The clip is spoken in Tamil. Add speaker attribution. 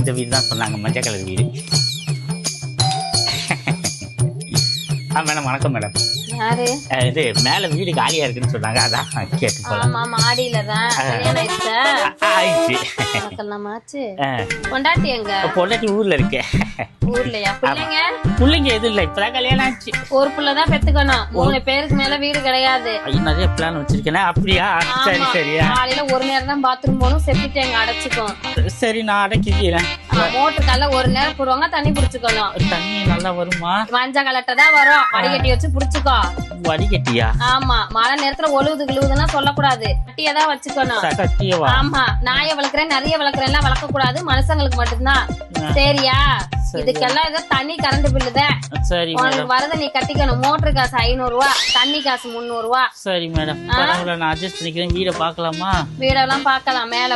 Speaker 1: இந்த வீடு தான் சொன்னாங்க, மஞ்சள் கலர் வீடு. மேடம் வணக்கம் மேடம்.
Speaker 2: யாரு?
Speaker 1: இது மேல வீடு காலியா இருக்குன்னு சொன்னாங்க, அதான் கேட்டு போலாம்.
Speaker 2: ஆமா மாடியில தான்
Speaker 1: ஆயிடுச்சு.
Speaker 2: கொண்டாட்டி எங்க?
Speaker 1: பொண்டாட்டி ஊர்ல இருக்கேன்.
Speaker 2: ஊர்லயா? பிள்ளைங்க
Speaker 1: பிள்ளைங்க எதுவும் இல்லை, இப்பதான் கல்யாணம் ஆச்சு.
Speaker 2: ஒரு பிள்ளைதான் பெத்துக்கணும், 3 பேருக்கு மேல வீடு கிடையாது.
Speaker 1: நிறைய பிளான் வச்சிருக்கேன். அப்படியா? சரி சரியா.
Speaker 2: காலையில ஒரு நேரம் தான் பாத்ரூம் போகணும், செப்டிக் எங்க அடைச்சுக்கும்.
Speaker 1: சரி நான் அடைக்கிறேன்.
Speaker 2: மோட்டர் கால ஒரு நேரம் போடுவாங்க, தண்ணி புடிச்சுக்கணும்.
Speaker 1: தண்ணி நல்லா வருமா?
Speaker 2: மஞ்சள் கலர்ட்ட தான் வரும், வடிகட்டி வச்சு புடிச்சுக்கோ.
Speaker 1: வடிகட்டியா?
Speaker 2: ஆமா, மழை நேரத்துல ஒழுகுது கிழுவுதுன்னா சொல்லக்கூடாது, கட்டியதான் வச்சுக்கணும்.
Speaker 1: கட்டியவா?
Speaker 2: ஆமா, நாயை வளர்க்குறேன் நிறைய வளர்க்குறேன் எல்லாம் வளர்க்க கூடாது, மனுஷங்களுக்கு மட்டும்தான். சரியா? இதுக்கெல்லாம் ஏதோ தண்ணி கரண்ட் பில்லு தான்.
Speaker 1: சரி
Speaker 2: உனக்கு வரத நீ கட்டிக்கணும். மோட்டர் காசு 500 ரூபா, தண்ணி காசு 300 ரூபா.
Speaker 1: சரி மேடம், நான் அட்ஜஸ்ட் பண்ணிக்கிறேன். வீட பாக்கலாமா?
Speaker 2: வீடெல்லாம் பாக்கலாம், மேல